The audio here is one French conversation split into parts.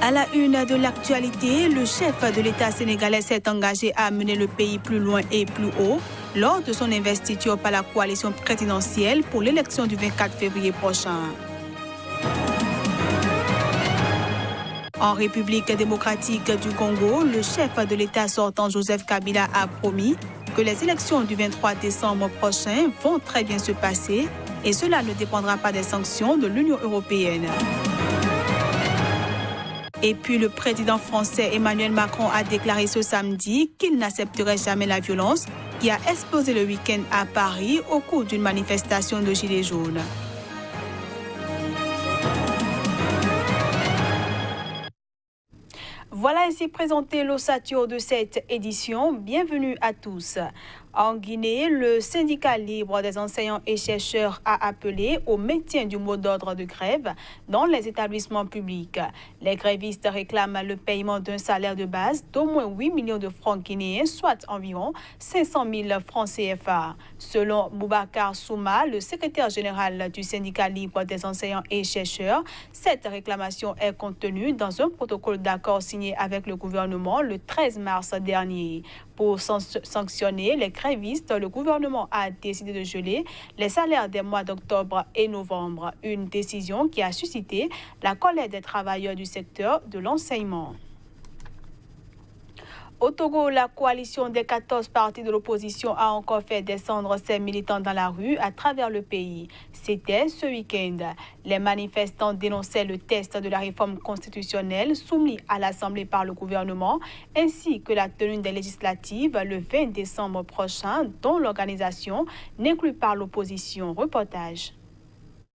À la une de l'actualité, le chef de l'État sénégalais s'est engagé à mener le pays plus loin et plus haut lors de son investiture par la coalition présidentielle pour l'élection du 24 février prochain. En République démocratique du Congo, le chef de l'État sortant Joseph Kabila a promis que les élections du 23 décembre prochain vont très bien se passer et cela ne dépendra pas des sanctions de l'Union européenne. Et puis le président français Emmanuel Macron a déclaré ce samedi qu'il n'accepterait jamais la violence qui a explosé le week-end à Paris au cours d'une manifestation de Gilets jaunes. Voilà ainsi présenté l'ossature de cette édition. Bienvenue à tous. En Guinée, le syndicat libre des enseignants et chercheurs a appelé au maintien du mot d'ordre de grève dans les établissements publics. Les grévistes réclament le paiement d'un salaire de base d'au moins 8 millions de francs guinéens, soit environ 500 000 francs CFA. Selon Boubacar Souma, le secrétaire général du syndicat libre des enseignants et chercheurs, cette réclamation est contenue dans un protocole d'accord signé avec le gouvernement le 13 mars dernier. Pour sanctionner les grévistes, le gouvernement a décidé de geler les salaires des mois d'octobre et novembre, une décision qui a suscité la colère des travailleurs du secteur de l'enseignement. Au Togo, la coalition des 14 partis de l'opposition a encore fait descendre ses militants dans la rue à travers le pays. C'était ce week-end. Les manifestants dénonçaient le test de la réforme constitutionnelle soumis à l'Assemblée par le gouvernement, ainsi que la tenue des législatives le 20 décembre prochain, dont l'organisation n'inclut pas l'opposition. Reportage.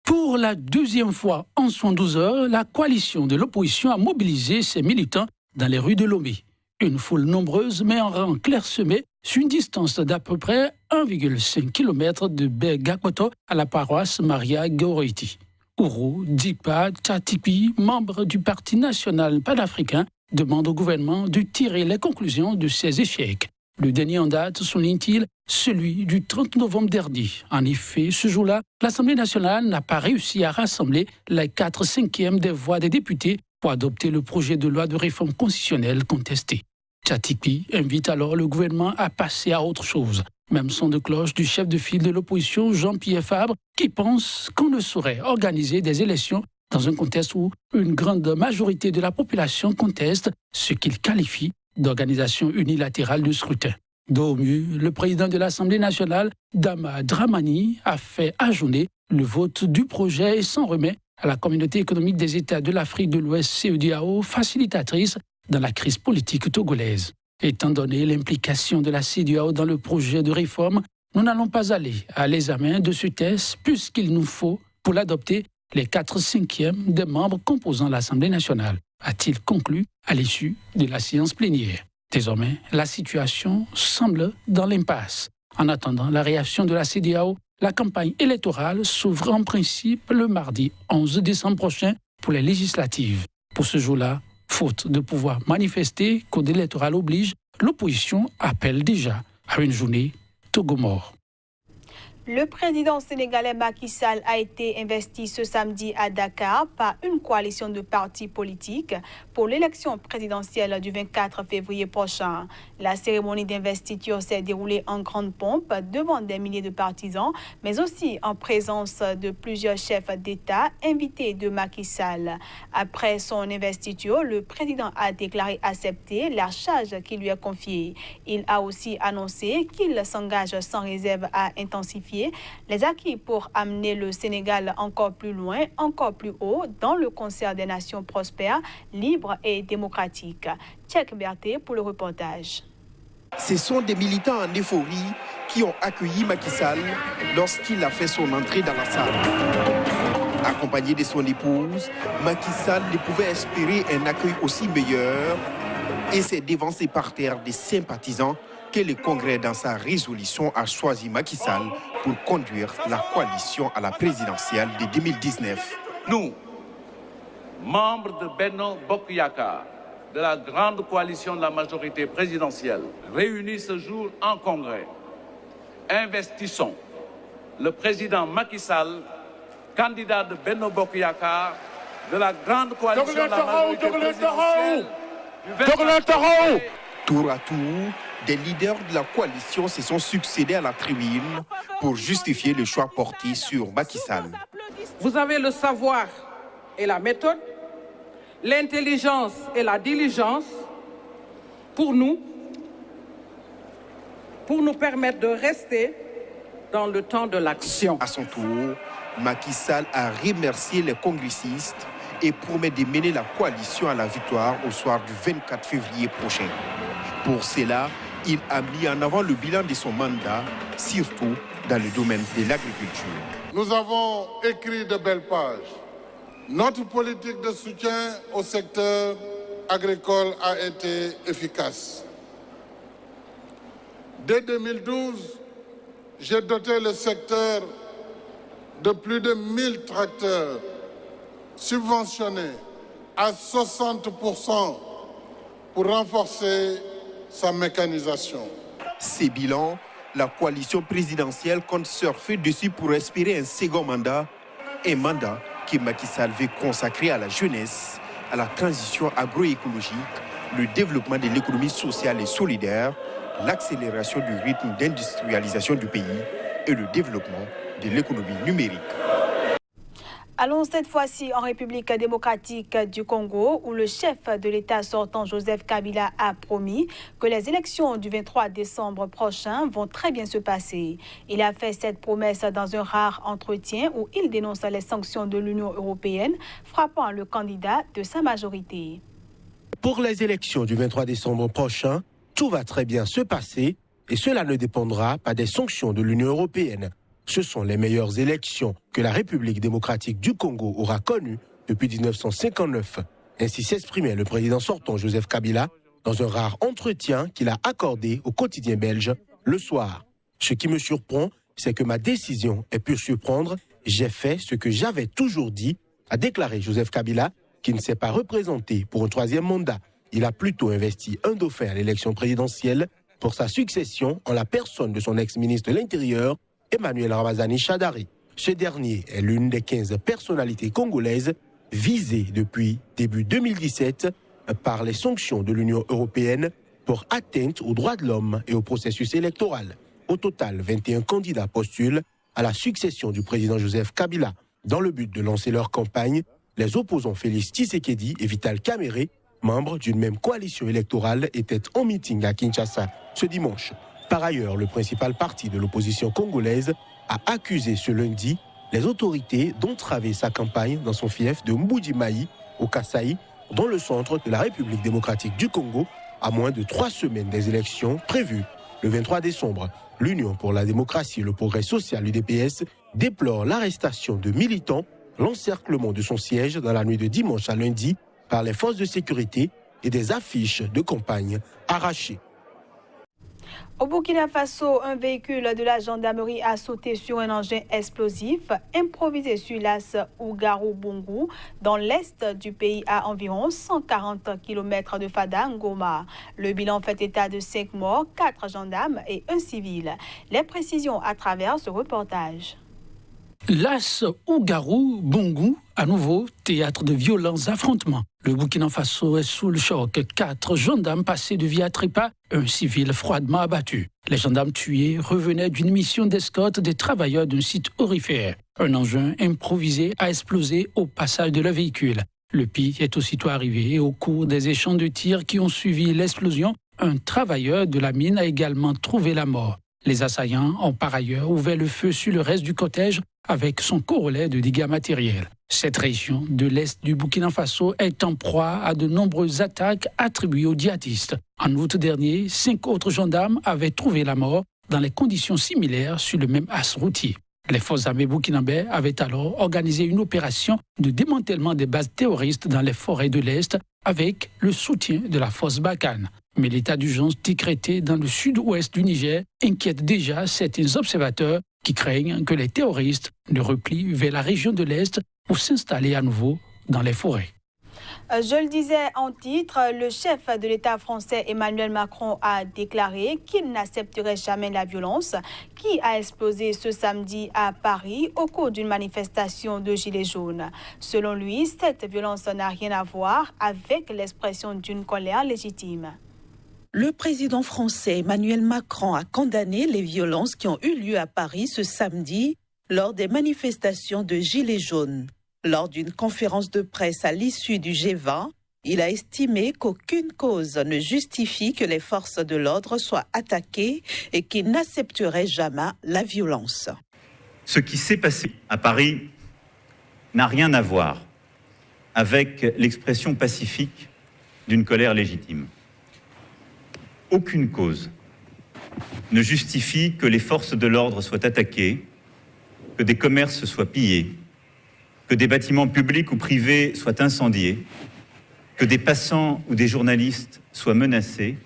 Pour la deuxième fois en 72 heures, la coalition de l'opposition a mobilisé ses militants dans les rues de Lomé. Une foule nombreuse mais en rang clairsemé sur une distance d'à peu près 1,5 km de Begakoto à la paroisse Maria Goroiti. Ouro, Dikpa, Tchatipi, membres du Parti national panafricain, demandent au gouvernement de tirer les conclusions de ces échecs. Le dernier en date, souligne-t-il, celui du 30 novembre dernier. En effet, ce jour-là, l'Assemblée nationale n'a pas réussi à rassembler les 4/5 des voix des députés pour adopter le projet de loi de réforme constitutionnelle contesté. Tchatipi invite alors le gouvernement à passer à autre chose. Même son de cloche du chef de file de l'opposition, Jean-Pierre Fabre, qui pense qu'on ne saurait organiser des élections dans un contexte où une grande majorité de la population conteste ce qu'il qualifie d'organisation unilatérale du scrutin. D'au mieux, le président de l'Assemblée nationale, Dama Dramani, a fait ajourner le vote du projet et s'en remet à la communauté économique des États de l'Afrique de l'Ouest, CEDEAO, facilitatrice dans la crise politique togolaise. Étant donné l'implication de la CEDEAO dans le projet de réforme, nous n'allons pas aller à l'examen de ce texte puisqu'il nous faut, pour l'adopter, les 4/5 des membres composant l'Assemblée nationale, a-t-il conclu à l'issue de la séance plénière. Désormais, la situation semble dans l'impasse. En attendant la réaction de la CEDEAO, la campagne électorale s'ouvre en principe le mardi 11 décembre prochain pour les législatives. Pour ce jour-là, faute de pouvoir manifester, code électoral oblige, l'opposition appelle déjà à une journée Togo mort. Le président sénégalais Macky Sall a été investi ce samedi à Dakar par une coalition de partis politiques pour l'élection présidentielle du 24 février prochain. La cérémonie d'investiture s'est déroulée en grande pompe devant des milliers de partisans, mais aussi en présence de plusieurs chefs d'État invités de Macky Sall. Après son investiture, le président a déclaré accepter la charge qui lui est confiée. Il a aussi annoncé qu'il s'engage sans réserve à intensifier les acquis pour amener le Sénégal encore plus loin, encore plus haut dans le concert des nations prospères, libres et démocratiques. Tchèque Berthe pour le reportage. Ce sont des militants en euphorie qui ont accueilli Macky Sall lorsqu'il a fait son entrée dans la salle. Accompagné de son épouse, Macky Sall ne pouvait espérer un accueil aussi meilleur et s'est dévancé par terre des sympathisants que le Congrès, dans sa résolution, a choisi Macky Sall pour conduire la coalition à la présidentielle de 2019. Nous, membres de Benno Bokk Yakaar, de la grande coalition de la majorité présidentielle, réunis ce jour en Congrès, investissons le président Macky Sall, candidat de Benno Bokk Yakaar, de la grande coalition de la majorité présidentielle du 24 février. Tour à tour, des leaders de la coalition se sont succédés à la tribune pour justifier le choix porté sur Macky Sall. Vous avez le savoir et la méthode, l'intelligence et la diligence pour nous permettre de rester dans le temps de l'action. À son tour, Macky Sall a remercié les congressistes et promet de mener la coalition à la victoire au soir du 24 février prochain. Pour cela, il a mis en avant le bilan de son mandat, surtout dans le domaine de l'agriculture. Nous avons écrit de belles pages. Notre politique de soutien au secteur agricole a été efficace. Dès 2012, j'ai doté le secteur de plus de 1000 tracteurs subventionnés à 60% pour renforcer sa mécanisation. Ces bilans, la coalition présidentielle compte surfer dessus pour espérer un second mandat, un mandat que Macky Sall veut consacrer à la jeunesse, à la transition agroécologique, le développement de l'économie sociale et solidaire, l'accélération du rythme d'industrialisation du pays et le développement de l'économie numérique. Allons cette fois-ci en République démocratique du Congo, où le chef de l'État sortant, Joseph Kabila, a promis que les élections du 23 décembre prochain vont très bien se passer. Il a fait cette promesse dans un rare entretien où il dénonce les sanctions de l'Union européenne frappant le candidat de sa majorité. Pour les élections du 23 décembre prochain, tout va très bien se passer et cela ne dépendra pas des sanctions de l'Union européenne. Ce sont les meilleures élections que la République démocratique du Congo aura connues depuis 1959. Ainsi s'exprimait le président sortant Joseph Kabila dans un rare entretien qu'il a accordé au quotidien belge le soir. Ce qui me surprend, c'est que ma décision ait pu surprendre. J'ai fait ce que j'avais toujours dit, a déclaré Joseph Kabila, qui ne s'est pas représenté pour un troisième mandat. Il a plutôt investi un dauphin à l'élection présidentielle pour sa succession en la personne de son ex-ministre de l'Intérieur, Emmanuel Ramazani Shadari. Ce dernier est l'une des 15 personnalités congolaises visées depuis début 2017 par les sanctions de l'Union européenne pour atteinte aux droits de l'homme et au processus électoral. Au total, 21 candidats postulent à la succession du président Joseph Kabila. Dans le but de lancer leur campagne, les opposants Félix Tshisekedi et Vital Kamerhe, membres d'une même coalition électorale, étaient en meeting à Kinshasa ce dimanche. Par ailleurs, le principal parti de l'opposition congolaise a accusé ce lundi les autorités d'entraver sa campagne dans son fief de Mbuji-Mayi, au Kasaï, dans le centre de la République démocratique du Congo, à moins de 3 semaines des élections prévues le 23 décembre. L'Union pour la démocratie et le progrès social, l'UDPS, déplore l'arrestation de militants, l'encerclement de son siège dans la nuit de dimanche à lundi par les forces de sécurité et des affiches de campagne arrachées. Au Burkina Faso, un véhicule de la gendarmerie a sauté sur un engin explosif improvisé sur l'as Ougarou-Bungu dans l'est du pays à environ 140 km de Fada, Ngoma. Le bilan fait état de 5 morts, 4 gendarmes et 1 civil. Les précisions à travers ce reportage. L'as Ougarou-Bungu, à nouveau théâtre de violents affrontements. Le Burkina Faso est sous le choc. 4 gendarmes passés de vie à trépas, 1 civil froidement abattu. Les gendarmes tués revenaient d'une mission d'escorte des travailleurs d'un site aurifère. Un engin improvisé a explosé au passage de leur véhicule. Le pire est aussitôt arrivé au cours des échanges de tirs qui ont suivi l'explosion. Un travailleur de la mine a également trouvé la mort. Les assaillants ont par ailleurs ouvert le feu sur le reste du cortège avec son corollaire de dégâts matériels. Cette région de l'est du Burkina Faso est en proie à de nombreuses attaques attribuées aux djihadistes. En août dernier, 5 autres gendarmes avaient trouvé la mort dans des conditions similaires sur le même axe routier. Les forces armées burkinabées avaient alors organisé une opération de démantèlement des bases terroristes dans les forêts de l'Est avec le soutien de la force Barkhane. Mais l'état d'urgence décrété dans le sud-ouest du Niger inquiète déjà certains observateurs qui craignent que les terroristes ne replient vers la région de l'Est pour s'installer à nouveau dans les forêts. Je le disais en titre, le chef de l'État français Emmanuel Macron a déclaré qu'il n'accepterait jamais la violence qui a explosé ce samedi à Paris au cours d'une manifestation de Gilets jaunes. Selon lui, cette violence n'a rien à voir avec l'expression d'une colère légitime. Le président français Emmanuel Macron a condamné les violences qui ont eu lieu à Paris ce samedi lors des manifestations de Gilets jaunes. Lors d'une conférence de presse à l'issue du G20, il a estimé qu'aucune cause ne justifie que les forces de l'ordre soient attaquées et qu'il n'accepterait jamais la violence. Ce qui s'est passé à Paris n'a rien à voir avec l'expression pacifique d'une colère légitime. Aucune cause ne justifie que les forces de l'ordre soient attaquées, que des commerces soient pillés, que des bâtiments publics ou privés soient incendiés, que des passants ou des journalistes soient menacés,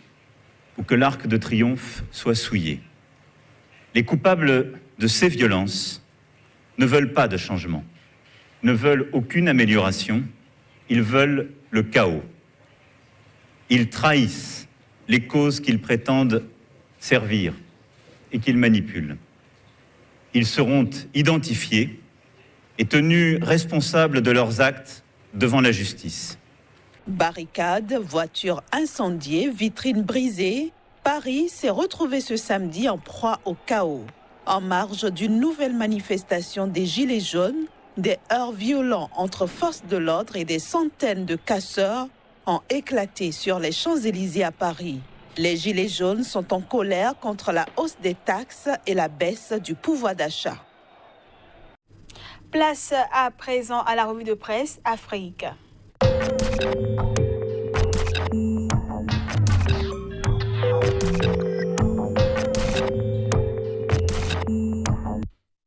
ou que l'Arc de Triomphe soit souillé. Les coupables de ces violences ne veulent pas de changement, ne veulent aucune amélioration, ils veulent le chaos. Ils trahissent les causes qu'ils prétendent servir et qu'ils manipulent. Ils seront identifiés et tenus responsables de leurs actes devant la justice. Barricades, voitures incendiées, vitrines brisées, Paris s'est retrouvé ce samedi en proie au chaos. En marge d'une nouvelle manifestation des Gilets jaunes, des heurts violents entre forces de l'ordre et des centaines de casseurs ont éclaté sur les Champs-Élysées à Paris. Les Gilets jaunes sont en colère contre la hausse des taxes et la baisse du pouvoir d'achat. Place à présent à la revue de presse Afrique.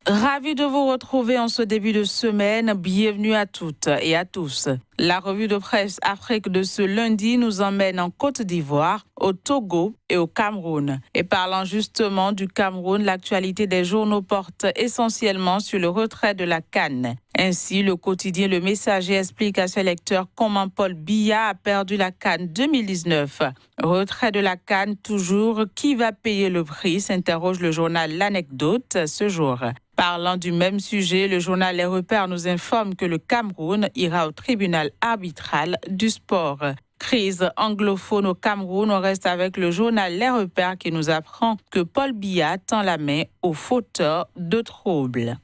Ravi de vous retrouver en ce début de semaine. Bienvenue à toutes et à tous. La revue de presse Afrique de ce lundi nous emmène en Côte d'Ivoire, au Togo et au Cameroun. Et parlant justement du Cameroun, l'actualité des journaux porte essentiellement sur le retrait de la CAN. Ainsi, le quotidien Le Messager explique à ses lecteurs comment Paul Biya a perdu la CAN 2019. Retrait de la CAN toujours, qui va payer le prix, s'interroge le journal L'Anecdote ce jour. Parlant du même sujet, le journal Les Repères nous informe que le Cameroun ira au tribunal arbitral du sport. Crise anglophone au Cameroun, on reste avec le journal Les Repères qui nous apprend que Paul Biya tend la main aux fauteurs de troubles.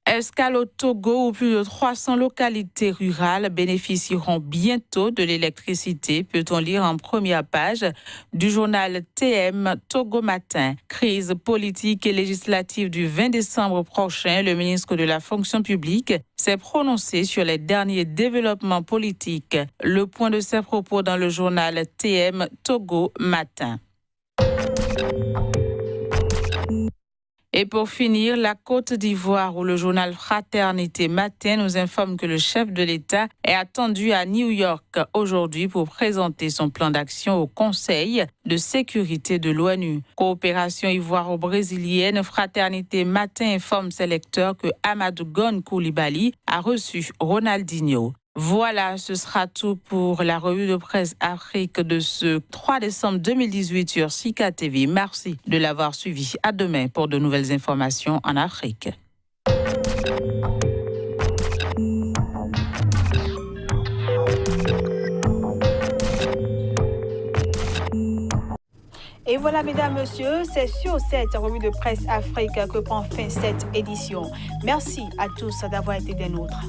Escale au Togo où plus de 300 localités rurales bénéficieront bientôt de l'électricité, peut-on lire en première page du journal TM Togo Matin. Crise politique et législative du 20 décembre prochain, le ministre de la Fonction publique s'est prononcé sur les derniers développements politiques. Le point de ses propos dans le journal TM Togo Matin. Et pour finir, la Côte d'Ivoire où le journal Fraternité Matin nous informe que le chef de l'État est attendu à New York aujourd'hui pour présenter son plan d'action au Conseil de sécurité de l'ONU. Coopération ivoiro-brésilienne, Fraternité Matin informe ses lecteurs que Amadou Gon Coulibaly a reçu Ronaldinho. Voilà, ce sera tout pour la revue de presse Afrique de ce 3 décembre 2018 sur Sika TV. Merci de l'avoir suivi. À demain pour de nouvelles informations en Afrique. Et voilà, mesdames, messieurs, c'est sur cette revue de presse Afrique que prend fin cette édition. Merci à tous d'avoir été des nôtres.